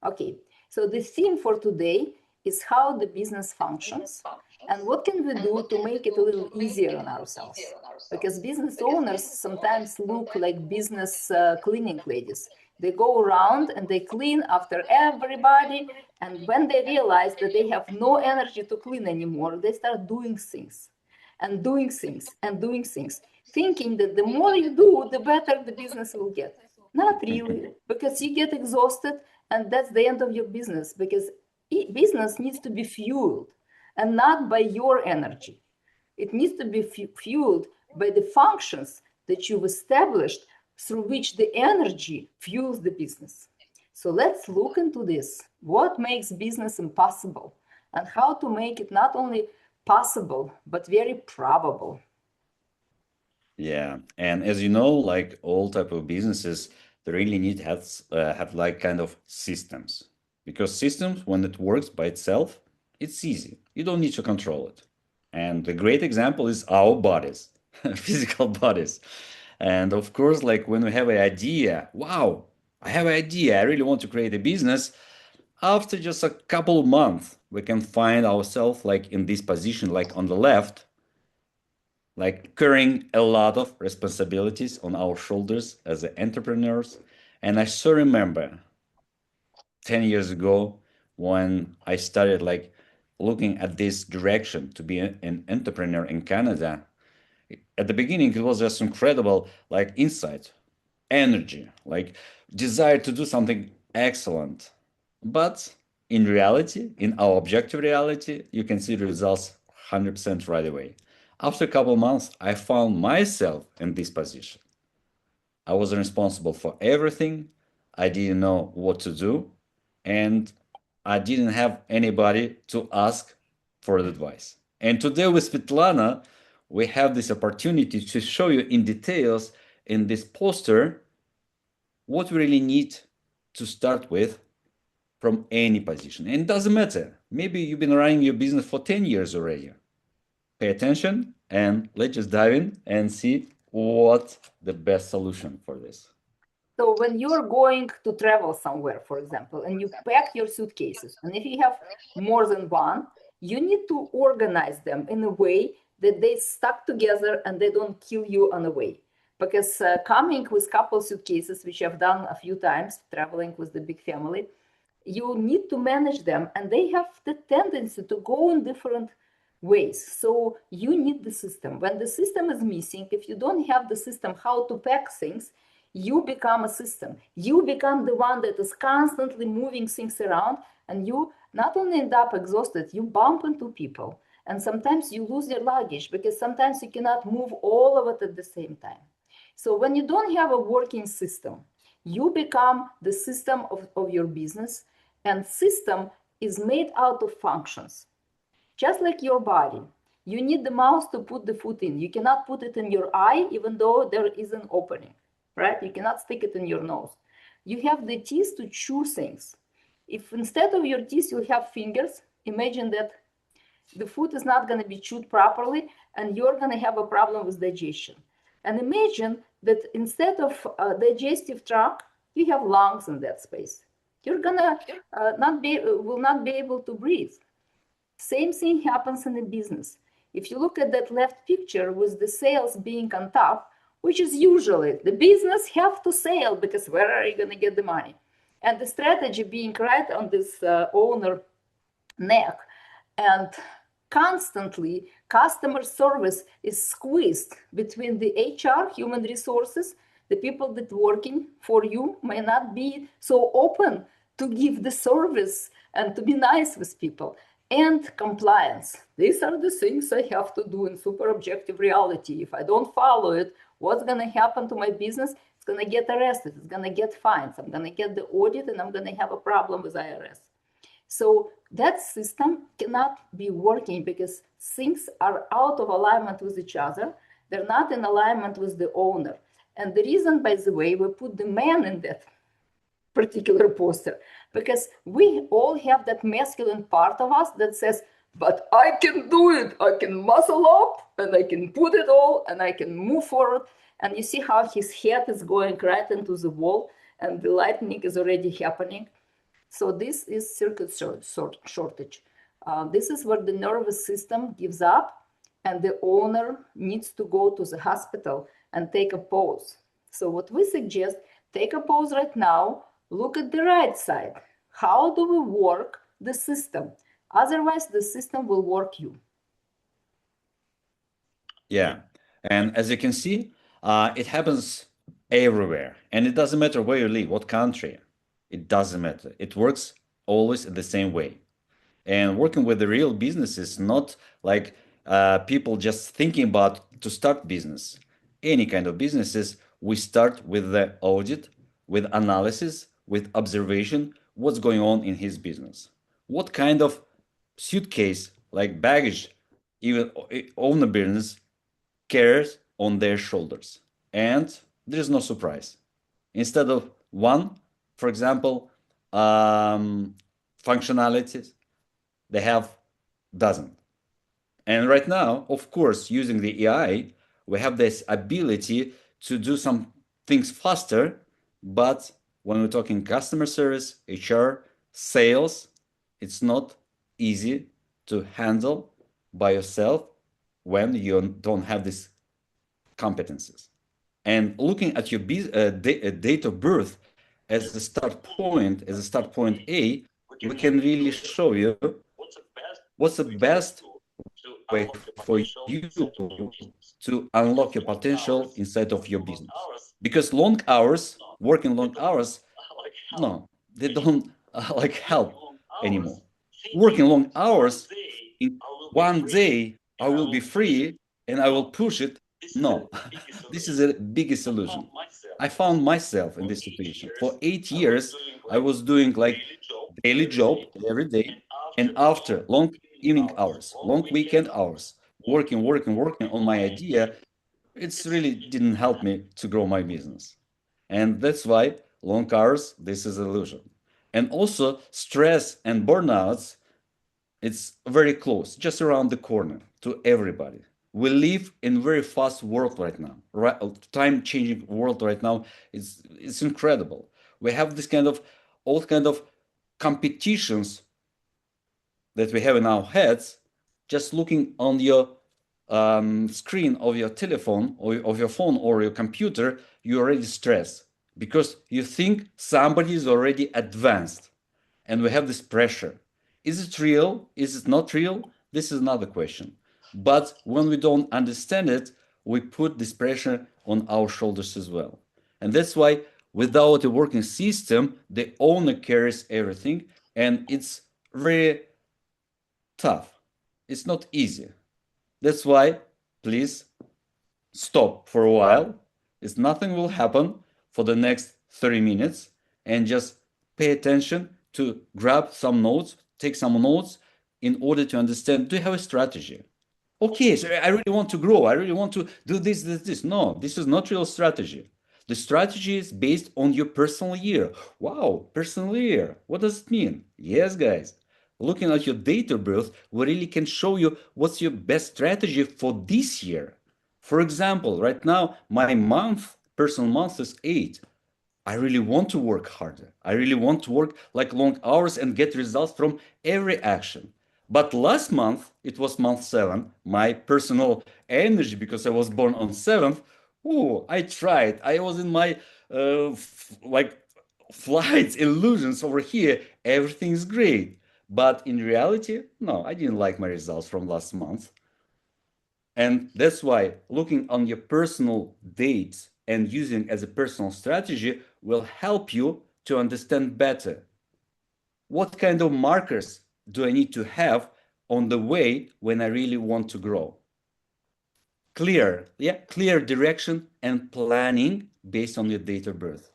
Okay, so the theme for today is how the business functions and what can we do to make it a little easier on ourselves. Because business owners sometimes look like business cleaning ladies. They go around and they clean after everybody. And when they realize that they have no energy to clean anymore, they start doing things and doing things and doing things, thinking that the more you do, the better the business will get. Not really, because you get exhausted and that's the end of your business, because business needs to be fueled and not by your energy. It needs to be fueled by the functions that you've established through which the energy fuels the business. So let's look into this. What makes business impossible and how to make it not only possible, but very probable. Yeah, and as you know, like all type of businesses, they really need have like kind of systems, because systems, when it works by itself, it's easy. You don't need to control it. And the great example is our bodies, physical bodies. And of course, like when we have an idea, wow, I have an idea, I really want to create a business. After just a couple of months, we can find ourselves like in this position, like on the left, like carrying a lot of responsibilities on our shoulders as entrepreneurs. And I still remember 10 years ago when I started like looking at this direction to be an entrepreneur in Canada. At the beginning, it was just incredible, like insight, energy, like desire to do something excellent. But in reality, in our objective reality, you can see the results 100% right away. After a couple of months, I found myself in this position. I was responsible for everything. I didn't know what to do. And I didn't have anybody to ask for advice. And today with Svetlana, we have this opportunity to show you in details in this poster what we really need to start with from any position. And it doesn't matter. Maybe you've been running your business for 10 years already. Pay attention and let's just dive in and see what the best solution for this. So when you're going to travel somewhere, for example, and you pack your suitcases, and if you have more than one, you need to organize them in a way that they stuck together and they don't kill you on the way. Because coming with couple suitcases, which I've done a few times, traveling with the big family, you need to manage them, and they have the tendency to go in different ways. So you need the system. When the system is missing, if you don't have the system how to pack things, you become a system. You become the one that is constantly moving things around, and you not only end up exhausted, you bump into people. And sometimes you lose your luggage because sometimes you cannot move all of it at the same time. So when you don't have a working system, you become the system of your business, and system is made out of functions. Just like your body, you need the mouth to put the food in. You cannot put it in your eye, even though there is an opening, right? You cannot stick it in your nose. You have the teeth to chew things. If instead of your teeth you have fingers, imagine that the food is not going to be chewed properly and you're going to have a problem with digestion. And imagine that instead of a digestive tract, you have lungs in that space. You're gonna will not be able to breathe. Same thing happens in a business. If you look at that left picture with the sales being on top, which is usually the business have to sell, because where are you going to get the money? And the strategy being right on this owner neck, and constantly customer service is squeezed between the HR, human resources, the people that working for you may not be so open to give the service and to be nice with people, and compliance. These are the things I have to do in super objective reality. If I don't follow it, what's going to happen to my business? It's going to get arrested. It's going to get fines. I'm going to get the audit and I'm going to have a problem with IRS. So that system cannot be working because things are out of alignment with each other. They're not in alignment with the owner. And the reason, by the way, we put the man in that particular poster, because we all have that masculine part of us that says, but I can do it. I can muscle up and I can put it all and I can move forward. And you see how his head is going right into the wall and the lightning is already happening. So this is circuit shortage. This is where the nervous system gives up and the owner needs to go to the hospital and take a pause. So what we suggest, take a pause right now, look at the right side. How do we work the system? Otherwise, the system will work you. Yeah. And as you can see, it happens everywhere. And it doesn't matter where you live, what country. It doesn't matter. It works always the same way. And working with the real business is not like people just thinking about to start business. Any kind of businesses, we start with the audit, with analysis, with observation, what's going on in his business. What kind of suitcase, like baggage, even owner business carries on their shoulders. And there's no surprise. Instead of one, for example, functionalities, they have dozen. And right now, of course, using the AI, we have this ability to do some things faster. But when we're talking customer service, HR, sales, it's not easy to handle by yourself when you don't have these competencies. And looking at your date of birth as a start point A, we can really show you what's the best way for you to unlock your potential inside of your business. Because long hours, working long hours, no, they don't like help anymore. Working long hours, in one day I will be free and I will push it. No, this is a biggest illusion. I found myself in this situation. For 8 years, I was doing like daily job every day, and after long evening hours, long weekend hours, working on my idea, it's really didn't help me to grow my business. And that's why long hours, this is an illusion. And also stress and burnouts, it's very close, just around the corner to everybody. We live in a very fast world right now, right? Time changing world right now. It's incredible. We have this kind of all kind of competitions that we have in our heads. Just looking on your screen of your telephone or of your phone or your computer, you already stress because you think somebody is already advanced, and we have this pressure. Is it real? Is it not real? This is another question. But when we don't understand it, we put this pressure on our shoulders as well. And that's why without a working system, the owner carries everything, and it's very tough. It's not easy. That's why, please stop for a while. It's nothing will happen for the next 30 minutes and just pay attention to grab some notes, take some notes in order to understand, do you have a strategy? Okay, so I really want to grow. I really want to do this. No, this is not real strategy. The strategy is based on your personal year. Wow, personal year. What does it mean? Yes, guys. Looking at your date of birth, we really can show you what's your best strategy for this year. For example, right now, my personal month is 8. I really want to work harder. I really want to work like long hours and get results from every action. But last month, it was month 7, my personal energy, because I was born on 7th. Oh, I tried. I was in my like flights, illusions over here. Everything's great. But in reality, no, I didn't like my results from last month. And that's why looking on your personal dates and using as a personal strategy will help you to understand better what kind of markers do I need to have on the way when I really want to grow. Clear direction and planning based on your date of birth.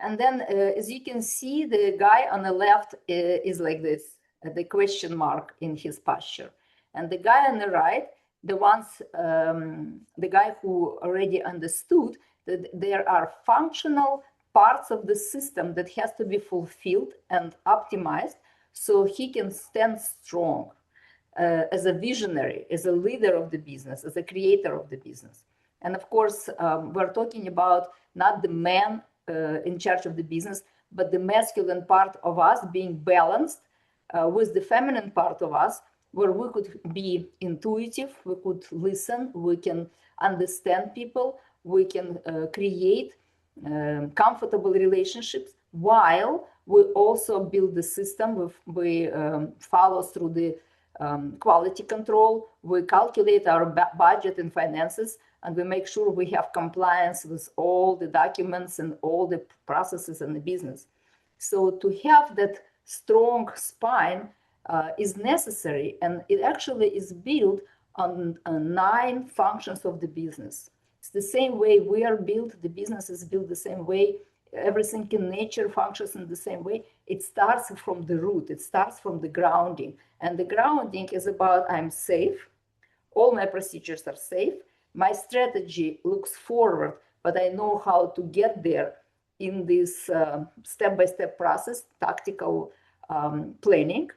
And then, as you can see, the guy on the left is like this, the question mark in his posture. And the guy on the right, the guy who already understood that there are functional parts of the system that has to be fulfilled and optimized so he can stand strong as a visionary, as a leader of the business, as a creator of the business. And of course, we're talking about not the man in charge of the business, but the masculine part of us being balanced with the feminine part of us, where we could be intuitive, we could listen, we can understand people, we can create comfortable relationships, while we also build the system. We follow through the quality control, we calculate our budget and finances, and we make sure we have compliance with all the documents and all the processes in the business. So to have that strong spine is necessary, and it actually is built on 9 functions of the business. It's the same way we are built, the business is built the same way, everything in nature functions in the same way. It starts from the root, it starts from the grounding. And the grounding is about I'm safe, all my procedures are safe, my strategy looks forward, but I know how to get there in this step-by-step process, tactical planning.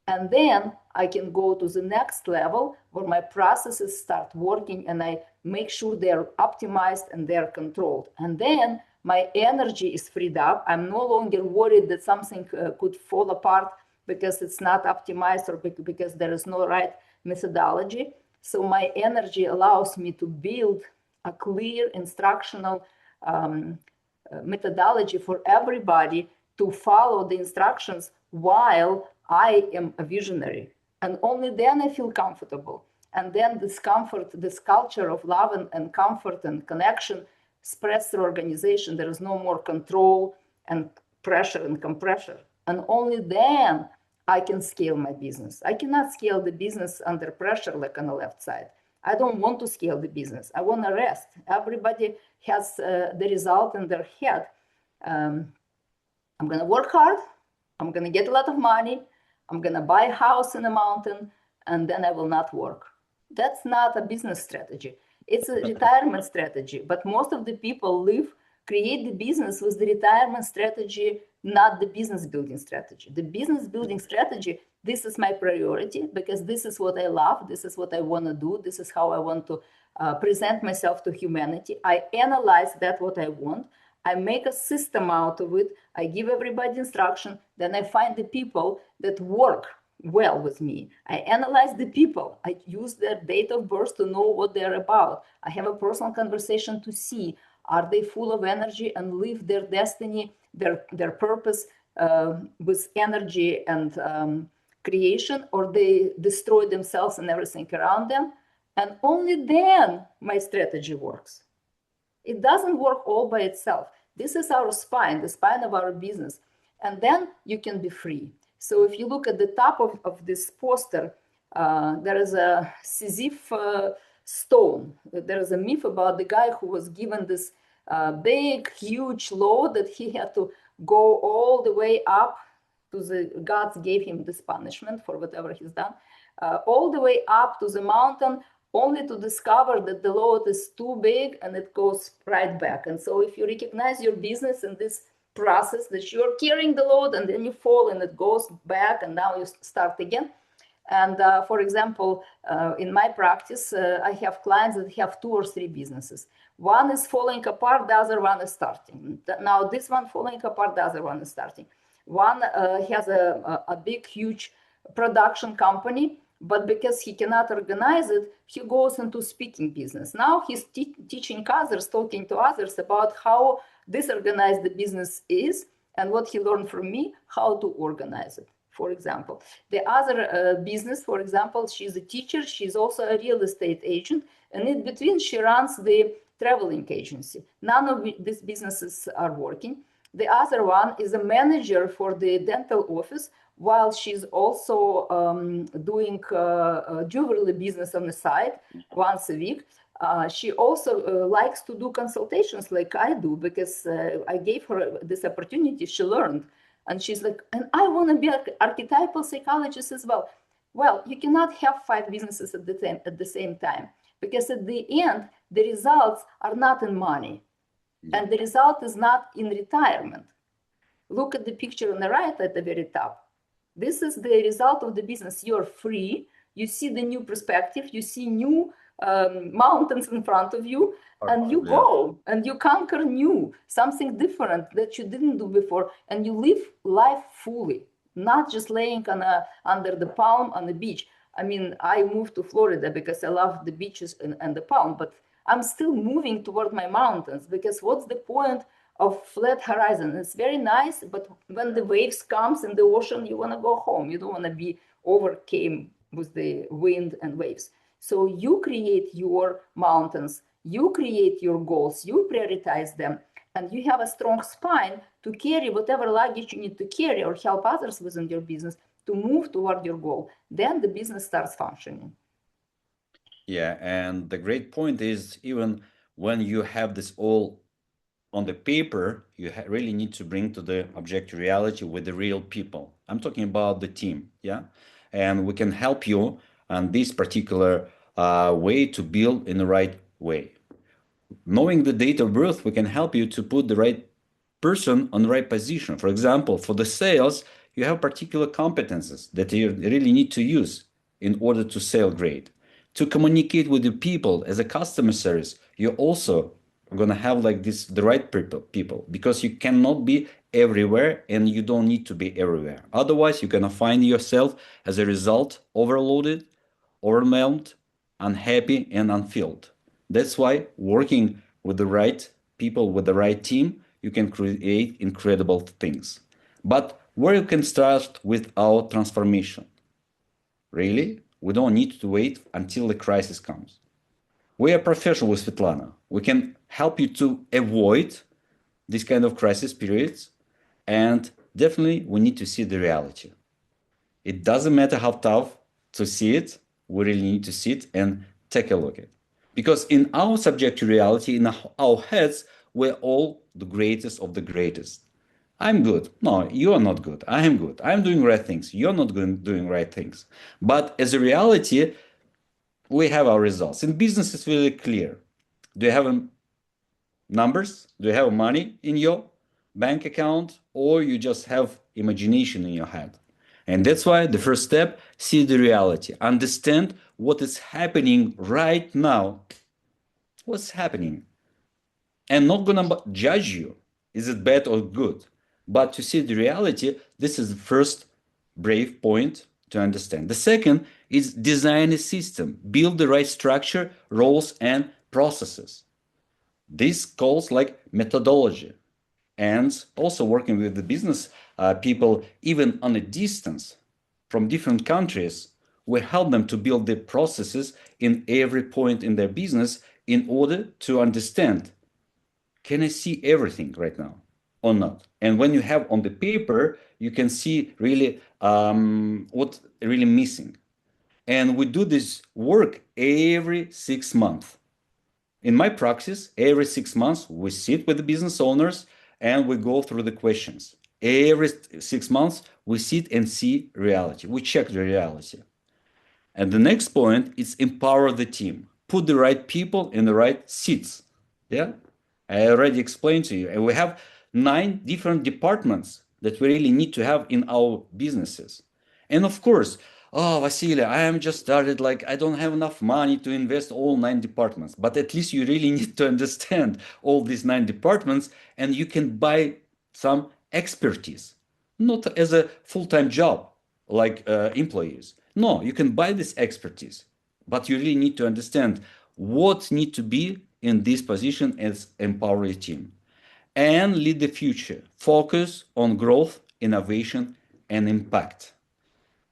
And then I can go to the next level where my processes start working and I make sure they're optimized and they're controlled. And then my energy is freed up. I'm no longer worried that something could fall apart because it's not optimized or because there is no right methodology. So my energy allows me to build a clear instructional methodology for everybody to follow the instructions while I am a visionary. And only then I feel comfortable. And then this comfort, this culture of love and comfort and connection spreads through organization. There is no more control and pressure and compression. And only then I can scale my business. I cannot scale the business under pressure like on the left side. I don't want to scale the business. I want to rest. Everybody has the result in their head. I'm going to work hard. I'm going to get a lot of money. I'm going to buy a house in a mountain, and then I will not work. That's not a business strategy. It's a retirement strategy. But most of the people create the business with the retirement strategy, not the business building strategy. The business building strategy, this is my priority because this is what I love. This is what I want to do. This is how I want to present myself to humanity. I analyze that what I want. I make a system out of it. I give everybody instruction. Then I find the people that work well with me. I analyze the people. I use their date of birth to know what they're about. I have a personal conversation to see, are they full of energy and live their destiny, their purpose with energy and creation, or they destroy themselves and everything around them. And only then my strategy works. It doesn't work all by itself. This is our spine, the spine of our business. And then you can be free. So if you look at the top of this poster, there is a Sisypheus stone. There is a myth about the guy who was given this big, huge load that he had to go all the way up to the gods gave him this punishment for whatever he's done, all the way up to the mountain, only to discover that the load is too big and it goes right back. And so if you recognize your business in this process that you're carrying the load and then you fall and it goes back and now you start again. And for example, in my practice, I have clients that have 2 or 3 businesses. One is falling apart, the other one is starting. Now this one falling apart, the other one is starting. One has a big, huge production company, but because he cannot organize it, he goes into speaking business. Now he's teaching others, talking to others about how disorganized the business is and what he learned from me, how to organize it, for example. The other business, for example, she's a teacher, she's also a real estate agent, and in between she runs the traveling agency. None of these businesses are working. The other one is a manager for the dental office, while she's also doing jewelry business on the side once a week. She also likes to do consultations like I do, because I gave her this opportunity, she learned. And she's like, and I want to be an archetypal psychologist as well. Well, you cannot have 5 businesses at the same time, because at the end, the results are not in money. And the result is not in retirement. Look at the picture on the right at the very top. This is the result of the business. You're free. You see the new perspective. You see new mountains in front of you, and you Yeah. go and you conquer new, something different that you didn't do before, and you live life fully, not just laying under the palm on the beach. I mean, I moved to Florida because I love the beaches and the palm, but I'm still moving toward my mountains, because what's the point of flat horizon? It's very nice, but when the waves comes in the ocean, you want to go home. You don't want to be overcame with the wind and waves. So you create your mountains, you create your goals, you prioritize them, and you have a strong spine to carry whatever luggage you need to carry or help others within your business to move toward your goal. Then the business starts functioning. Yeah, and the great point is, even when you have this all on the paper, you really need to bring to the objective reality with the real people. I'm talking about the team, yeah? And we can help you on this particular way to build in the right way. Knowing the date of birth, we can help you to put the right person on the right position. For example, for the sales, you have particular competences that you really need to use in order to sell great. To communicate with the people as a customer service, you're also gonna have like this the right people, because you cannot be everywhere and you don't need to be everywhere. Otherwise, you're gonna find yourself as a result overloaded, overwhelmed, unhappy, and unfilled. That's why working with the right people, with the right team, you can create incredible things. But where you can start with our transformation? Really? We don't need to wait until the crisis comes. We are professional with Svetlana. We can help you to avoid this kind of crisis periods. And definitely, we need to see the reality. It doesn't matter how tough to see it, we really need to sit and take a look at it. Because in our subjective reality, in our heads, we're all the greatest of the greatest. I'm good. No, you are not good. I am good. I'm doing right things. You're not doing right things. But as a reality, we have our results. In business, it's really clear. Do you have numbers? Do you have money in your bank account, or you just have imagination in your head? And that's why the first step, see the reality, understand what is happening right now. What's happening? And not gonna judge you, is it bad or good? But to see the reality, this is the first brave point to understand. The second is design a system, build the right structure, roles, and processes. This calls like methodology, and also working with the business people, even on a distance from different countries, we help them to build the processes in every point in their business in order to understand, can I see everything right now or not? And when you have on the paper, you can see really what's really missing. And we do this work every 6 months. In my practice, every 6 months, we sit with the business owners and we go through the questions. Every 6 months, we sit and see reality. We check the reality. And the next point is empower the team. Put the right people in the right seats. Yeah, I already explained to you. And we have 9 different departments that we really need to have in our businesses. And of course, oh, Vasily, I am just started, like I don't have enough money to invest all 9 departments. But at least you really need to understand all these 9 departments, and you can buy some expertise, not as a full-time job like employees. No, you can buy this expertise, but you really need to understand what need to be in this position as empower your team and lead the future. Focus on growth, innovation, and impact.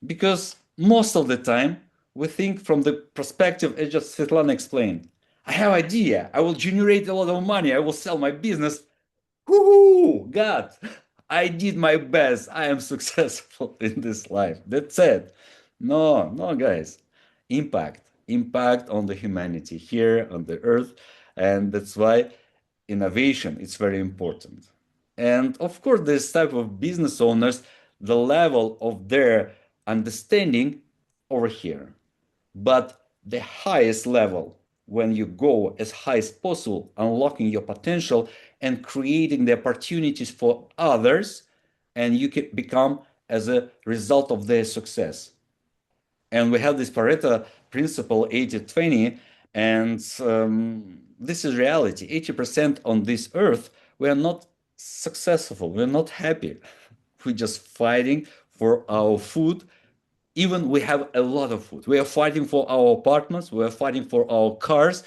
Because most of the time, we think from the perspective, as just Svetlana explained, I have idea, I will generate a lot of money, I will sell my business. Woohoo! God, I did my best. I am successful in this life. That's it. No, no, guys. Impact on the humanity here on the earth. And that's why innovation is very important. And of course, this type of business owners, the level of their understanding over here. But the highest level, when you go as high as possible, unlocking your potential and creating the opportunities for others, and you can become as a result of their success. And we have this Pareto principle 80-20, And this is reality. 80% on this earth, we are not successful. We're not happy. We're just fighting for our food. Even we have a lot of food. We are fighting for our apartments. We are fighting for our cars.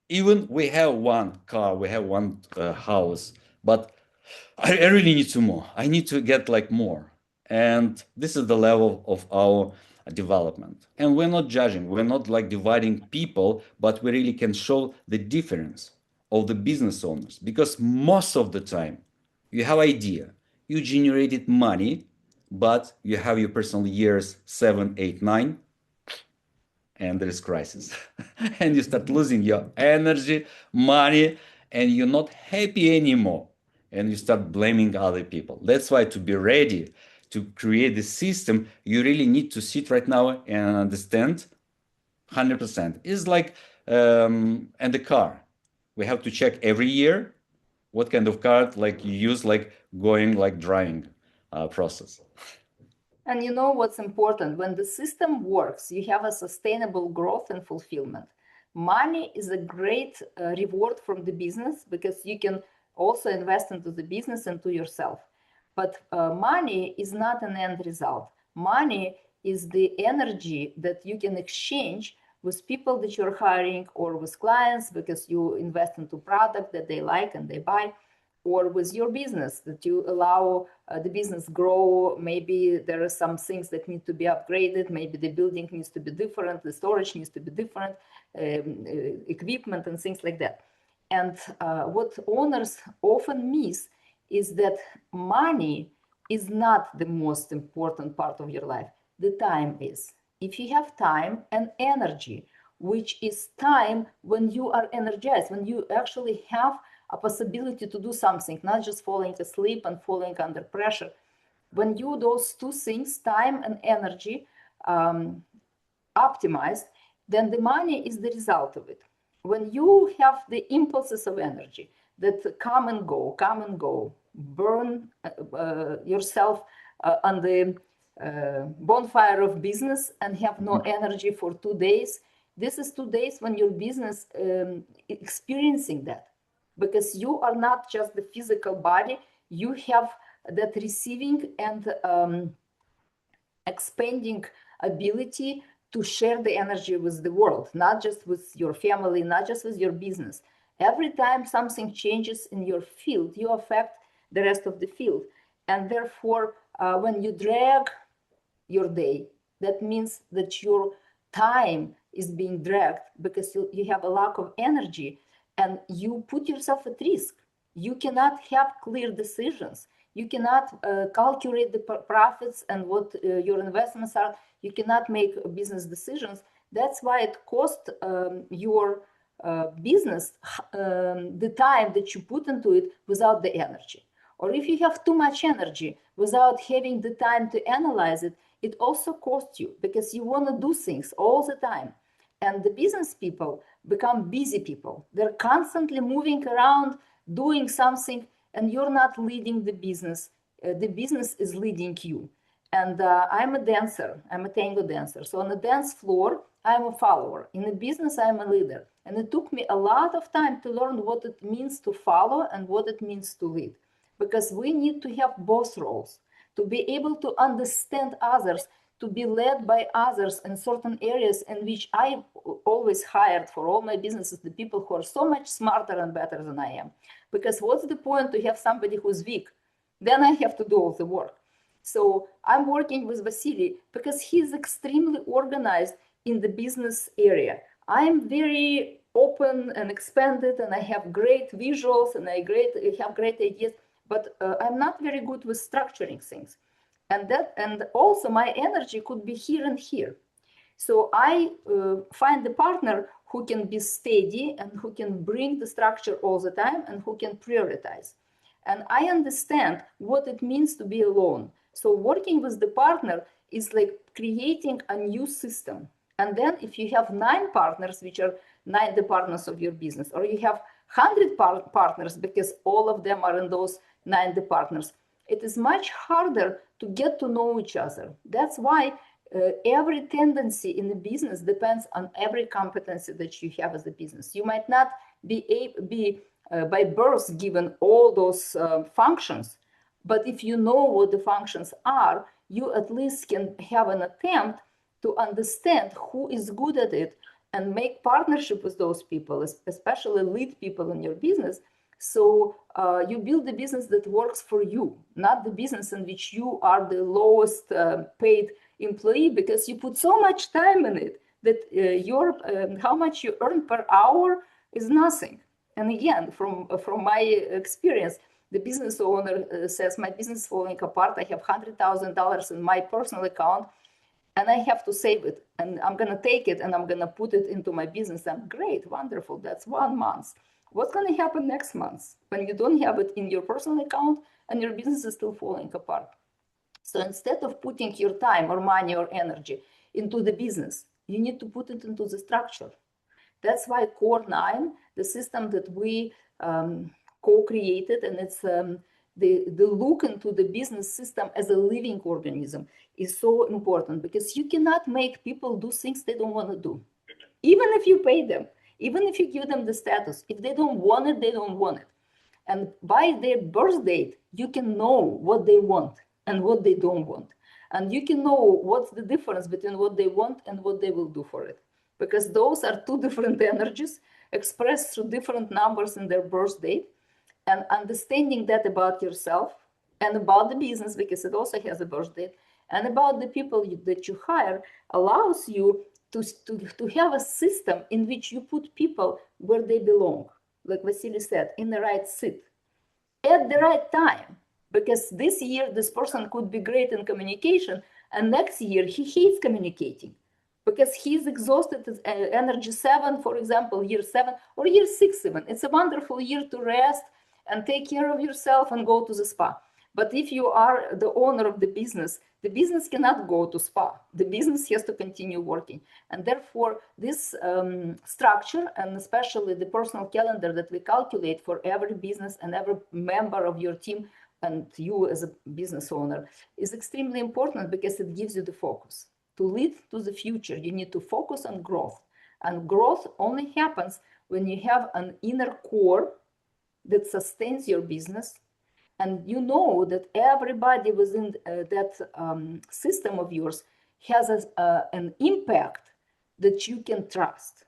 Even we have one car, we have one house, but I really need some more. I need to get like more. And this is the level of our development. And we're not judging, we're not like dividing people, but we really can show the difference of the business owners. Because most of the time, you have idea, you generated money, but you have your personal years 7, 8, 9, and there is crisis. And you start losing your energy, money, and you're not happy anymore. And you start blaming other people. That's why to be ready to create the system, you really need to sit right now and understand 100%. It's like and the car. We have to check every year what kind of car like you use, like going like driving process. And you know what's important? When the system works, you have a sustainable growth and fulfillment. Money is a great reward from the business because you can also invest into the business and to yourself. But money is not an end result. Money is the energy that you can exchange with people that you're hiring or with clients because you invest into product that they like and they buy, or with your business that you allow the business grow. Maybe there are some things that need to be upgraded. Maybe the building needs to be different, the storage needs to be different, equipment and things like that. And what owners often miss is that money is not the most important part of your life. The time is. If you have time and energy, which is time when you are energized, when you actually have a possibility to do something, not just falling asleep and falling under pressure. When you those two things, time and energy, optimized, then the money is the result of it. When you have the impulses of energy that come and go, burn yourself on the bonfire of business and have no energy for 2 days, this is 2 days when your business experiencing that. Because you are not just the physical body, you have that receiving and expanding ability to share the energy with the world, not just with your family, not just with your business. Every time something changes in your field, you affect the rest of the field. And therefore, when you drag your day, that means that your time is being dragged because you have a lack of energy. And you put yourself at risk. You cannot have clear decisions. You cannot calculate the profits and what your investments are. You cannot make business decisions. That's why it costs your business the time that you put into it without the energy. Or if you have too much energy without having the time to analyze it, it also costs you because you want to do things all the time. And the business people become busy people. They're constantly moving around, doing something, and you're not leading the business. The business is leading you. And I'm a dancer. I'm a tango dancer. So on the dance floor, I'm a follower. In the business, I'm a leader. And it took me a lot of time to learn what it means to follow and what it means to lead. Because we need to have both roles, to be able to understand others, to be led by others in certain areas in which I always hired for all my businesses the people who are so much smarter and better than I am. Because what's the point to have somebody who's weak? Then I have to do all the work. So I'm working with Vasily because he's extremely organized in the business area. I'm very open and expanded and I have great visuals and I have great ideas, but I'm not very good with structuring things. And also my energy could be here and here. So I find a partner who can be steady and who can bring the structure all the time and who can prioritize. And I understand what it means to be alone. So working with the partner is like creating a new system. And then if you have 9 partners, which are 9 departments of your business, or you have 100 partners because all of them are in those 9 departments, it is much harder to get to know each other. That's why every tendency in the business depends on every competency that you have as a business. You might not be by birth given all those functions, but if you know what the functions are, you at least can have an attempt to understand who is good at it and make partnership with those people, especially lead people in your business. So you build a business that works for you, not the business in which you are the lowest paid employee, because you put so much time in it that how much you earn per hour is nothing. And again, from my experience, the business owner says, my business is falling apart. I have $100,000 in my personal account and I have to save it. And I'm going to take it and I'm going to put it into my business. And great, wonderful. That's 1 month. What's going to happen next month when you don't have it in your personal account and your business is still falling apart? So instead of putting your time or money or energy into the business, you need to put it into the structure. That's why CORE9, the system that we co-created, and it's the look into the business system as a living organism is so important, because you cannot make people do things they don't want to do. Even if you pay them, even if you give them the status, if they don't want it, they don't want it. And by their birth date, you can know what they want and what they don't want. And you can know what's the difference between what they want and what they will do for it. Because those are two different energies expressed through different numbers in their birth date. And understanding that about yourself and about the business, because it also has a birth date, and about the people that you hire, allows you to have a system in which you put people where they belong. Like Vasily said, in the right seat, at the right time. Because this year, this person could be great in communication, and next year, he hates communicating because he's exhausted at energy 7, for example, year 7, or year 6 even. It's a wonderful year to rest and take care of yourself and go to the spa. But if you are the owner of the business cannot go to spa. The business has to continue working. And therefore, this structure, and especially the personal calendar that we calculate for every business and every member of your team, and you as a business owner, is extremely important because it gives you the focus. To lead to the future, you need to focus on growth. And growth only happens when you have an inner core that sustains your business. And you know that everybody within that system of yours has an impact that you can trust.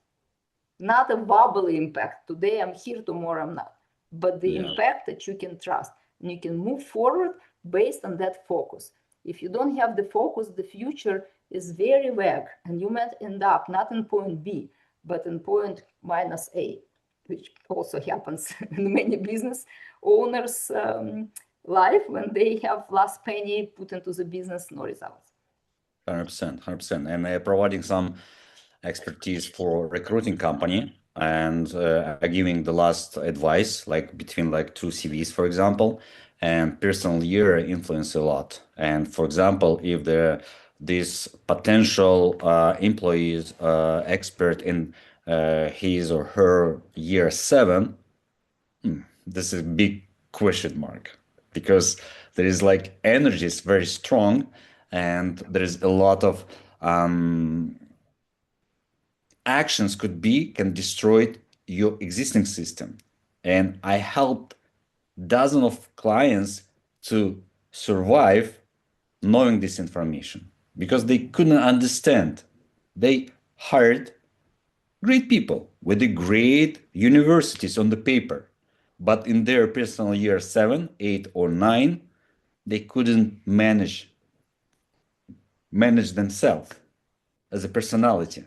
Not a wobbly impact. Today I'm here, tomorrow I'm not. But the impact that you can trust. And you can move forward based on that focus. If you don't have the focus, the future is very vague. And you might end up not in point B, but in point minus A, which also happens in many business owners' life when they have last penny put into the business, no results. 100%, 100%. And providing some expertise for recruiting company and giving the last advice, like between like 2 CVs, for example, and personal year influence a lot. And for example, if this potential employee is expert in his or her year 7, this is a big question mark, because there is like energy is very strong and there is a lot of actions can destroy your existing system. And I helped dozens of clients to survive knowing this information because they couldn't understand. They hired great people with the great universities on the paper, but in their personal year 7, 8, or 9, they couldn't manage themselves as a personality.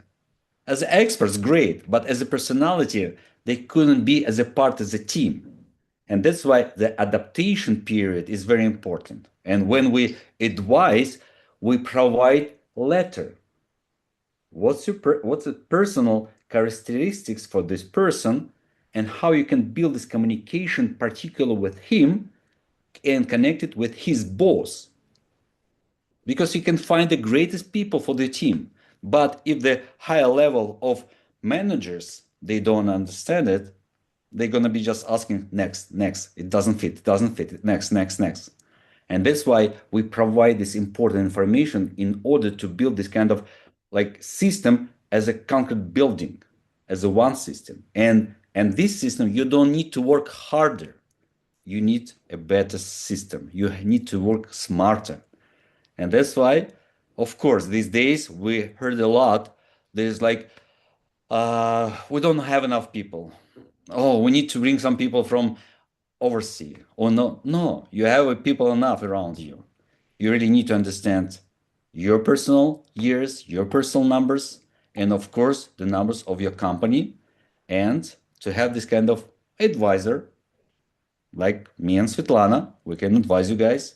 As experts, great, but as a personality, they couldn't be as a part of the team. And that's why the adaptation period is very important. And when we advise, we provide letter. What's the personal characteristics for this person and how you can build this communication, particularly with him, and connect it with his boss. Because you can find the greatest people for the team. But if the higher level of managers, they don't understand it, they're going to be just asking next, it doesn't fit, next. And that's why we provide this important information in order to build this kind of like system as a concrete building, as a one system. And this system, you don't need to work harder. You need a better system. You need to work smarter. And that's why, of course, these days we heard a lot. There's like, we don't have enough people. Oh, we need to bring some people from overseas. Oh, no, no, you have people enough around you. You really need to understand your personal years, your personal numbers, and of course, the numbers of your company, and to have this kind of advisor like me and Svetlana. We can advise you guys,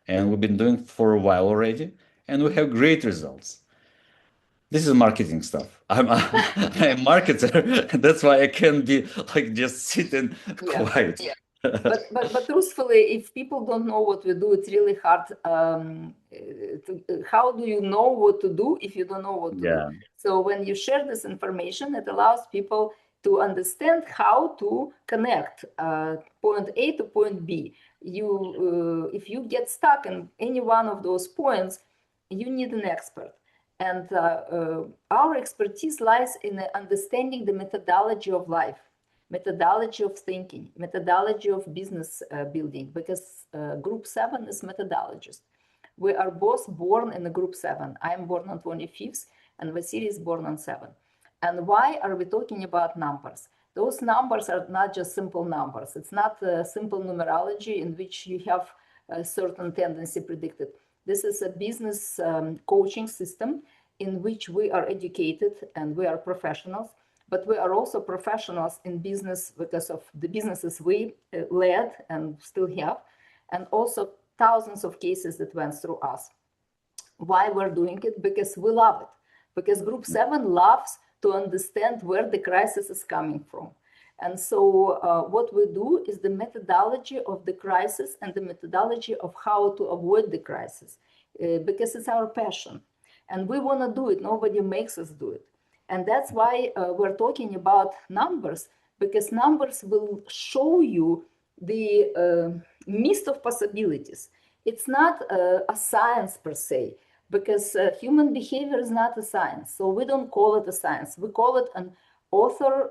and we've been doing for a while already, and we have great results. This is marketing stuff. I'm I'm a marketer. That's why I can be like just sitting quiet. But truthfully, if people don't know what we do, it's really hard. How do you know what to do if you don't know what to do? So when you share this information, it allows people to understand how to connect point A to point B. If you get stuck in any one of those points, you need an expert. And our expertise lies in understanding the methodology of life, methodology of thinking, methodology of business building, because Group 7 is methodologist. We are both born in the Group 7. I'm born on 25th, and Vasily is born on 7. And why are we talking about numbers? Those numbers are not just simple numbers. It's not a simple numerology in which you have a certain tendency predicted. This is a business coaching system in which we are educated and we are professionals, but we are also professionals in business because of the businesses we led and still have, and also thousands of cases that went through us. Why we're doing it? Because we love it. Because Group 7 loves to understand where the crisis is coming from. And so what we do is the methodology of the crisis and the methodology of how to avoid the crisis, because it's our passion. And we want to do it. Nobody makes us do it. And that's why we're talking about numbers, because numbers will show you the mist of possibilities. It's not a science per se, because human behavior is not a science. So we don't call it a science. We call it an author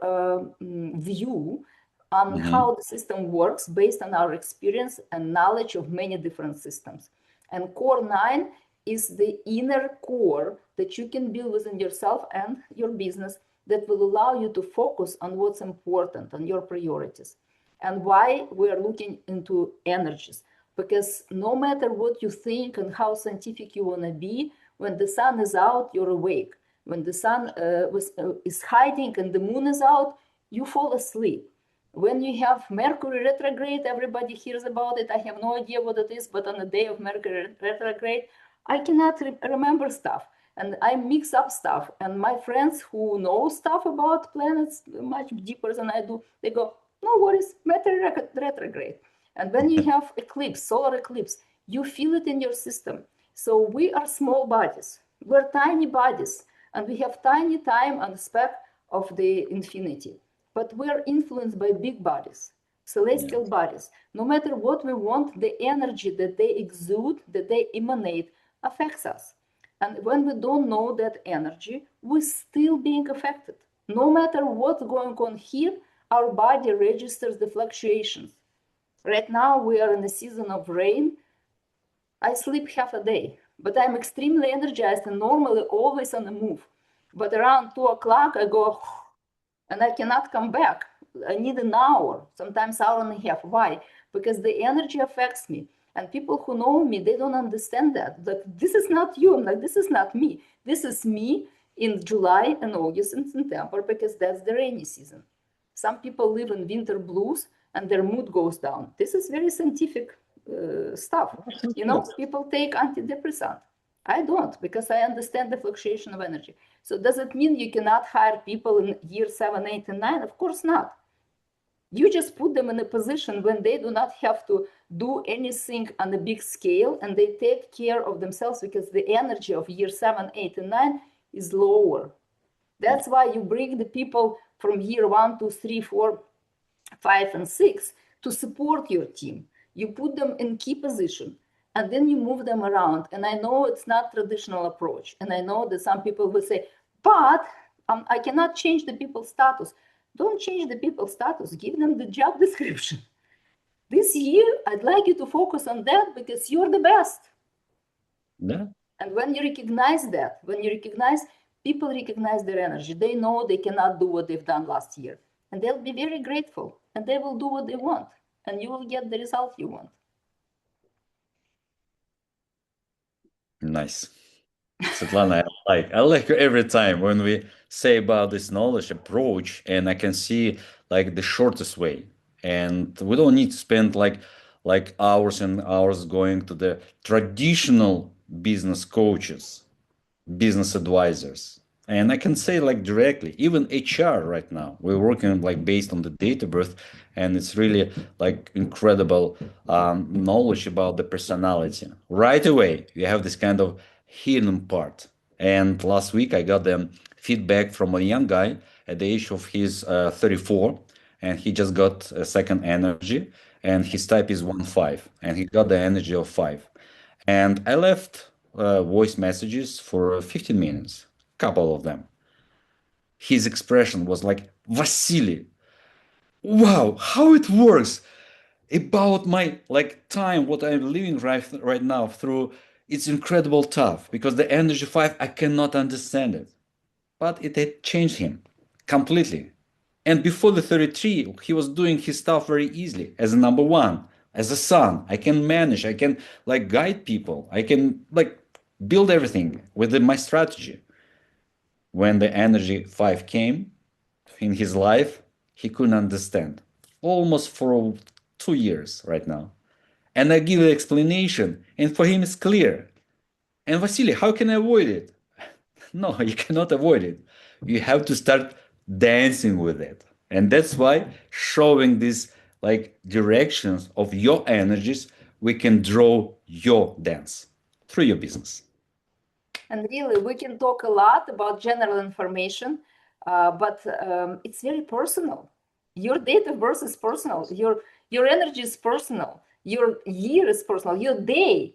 view on how the system works based on our experience and knowledge of many different systems. And CORE9 is the inner core that you can build within yourself and your business that will allow you to focus on what's important, on your priorities. And why we are looking into energies, because no matter what you think and how scientific you want to be, when the sun is out, you're awake. When the sun is hiding and the moon is out, you fall asleep. When you have Mercury retrograde, everybody hears about it. I have no idea what it is, but on the day of Mercury retrograde, I cannot remember stuff. And I mix up stuff. And my friends who know stuff about planets much deeper than I do, they go, no worries, Mercury retrograde. And when you have eclipse, solar eclipse, you feel it in your system. So we are small bodies. We're tiny bodies. And we have tiny time and speck of the infinity. But we're influenced by big bodies, celestial bodies. No matter what we want, the energy that they exude, that they emanate, affects us. And when we don't know that energy, we're still being affected. No matter what's going on here, our body registers the fluctuations. Right now, we are in a season of rain. I sleep half a day, but I'm extremely energized and normally always on the move. But around 2 o'clock, I go, and I cannot come back. I need an hour, sometimes hour and a half. Why? Because the energy affects me. And people who know me, they don't understand that. Like, this is not you. I'm like, this is not me. This is me in July and August and September, because that's the rainy season. Some people live in winter blues and their mood goes down. This is very scientific stuff. You know, people take antidepressant. I don't, because I understand the fluctuation of energy. So does it mean you cannot hire people in year 7, 8, and 9? Of course not. You just put them in a position when they do not have to do anything on a big scale, and they take care of themselves, because the energy of year 7, 8, and 9 is lower. That's why you bring the people from year 1, 2, 3, 4, 5, and 6 to support your team. You put them in key position. and then you move them around. And I know it's not traditional approach. And I know that some people will say, but I cannot change the people's status. Don't change the people's status. Give them the job description. This year, I'd like you to focus on that because you're the best. Yeah. And when you recognize that, when you recognize, people recognize their energy. They know they cannot do what they've done last year. And they'll be very grateful. And they will do what they want. And you will get the result you want. Nice. Svetlana, I like every time when we say about this knowledge approach, and I can see like the shortest way. And we don't need to spend like hours and hours going to the traditional business coaches, business advisors. And I can say like directly, even HR right now, we're working like based on the date of birth, and it's really like incredible knowledge about the personality. Right away, you have this kind of hidden part. And last week, I got the feedback from a young guy at the age of his 34, and he just got a second energy, and his type is 1-5, and he got the energy of 5. And I left voice messages for 15 minutes, couple of them. His expression was like, Vasily, wow, how it works about my like time, what I'm living right now through. It's incredible tough because the energy 5, I cannot understand it. But it had changed him completely. And before the 33, he was doing his stuff very easily as a number one, as a son. I can manage, I can like guide people, I can like build everything with my strategy. When the energy 5 came in his life, he couldn't understand almost for 2 years right now. And I give the explanation, and for him it's clear. And Vasily, how can I avoid it? No, you cannot avoid it. You have to start dancing with it. And that's why showing these like directions of your energies, we can draw your dance through your business. And really, we can talk a lot about general information, but it's very personal. Your date of birth is personal. Your energy is personal. Your year is personal. Your day,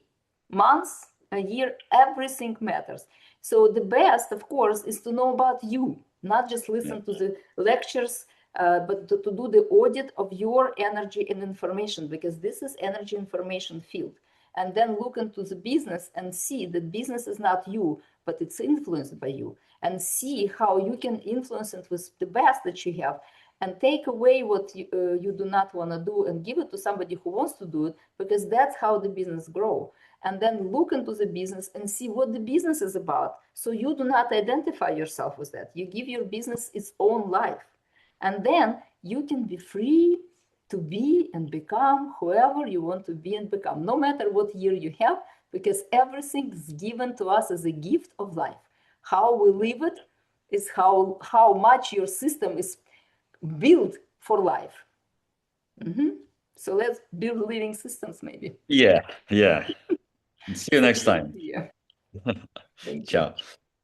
months, a year, everything matters. So the best, of course, is to know about you, not just listen to the lectures, but to do the audit of your energy and information, because this is energy information field. And then look into the business and see that business is not you, but it's influenced by you, and see how you can influence it with the best that you have, and take away what you do not want to do and give it to somebody who wants to do it, because that's how the business grow. And then look into the business and see what the business is about. So you do not identify yourself with that. You give your business its own life. And then you can be free to be and become whoever you want to be and become, no matter what year you have, because everything is given to us as a gift of life. How we live it is how much your system is built for life. So let's build living systems, maybe. Yeah, yeah. See you next time. Yeah. Thank you. Ciao.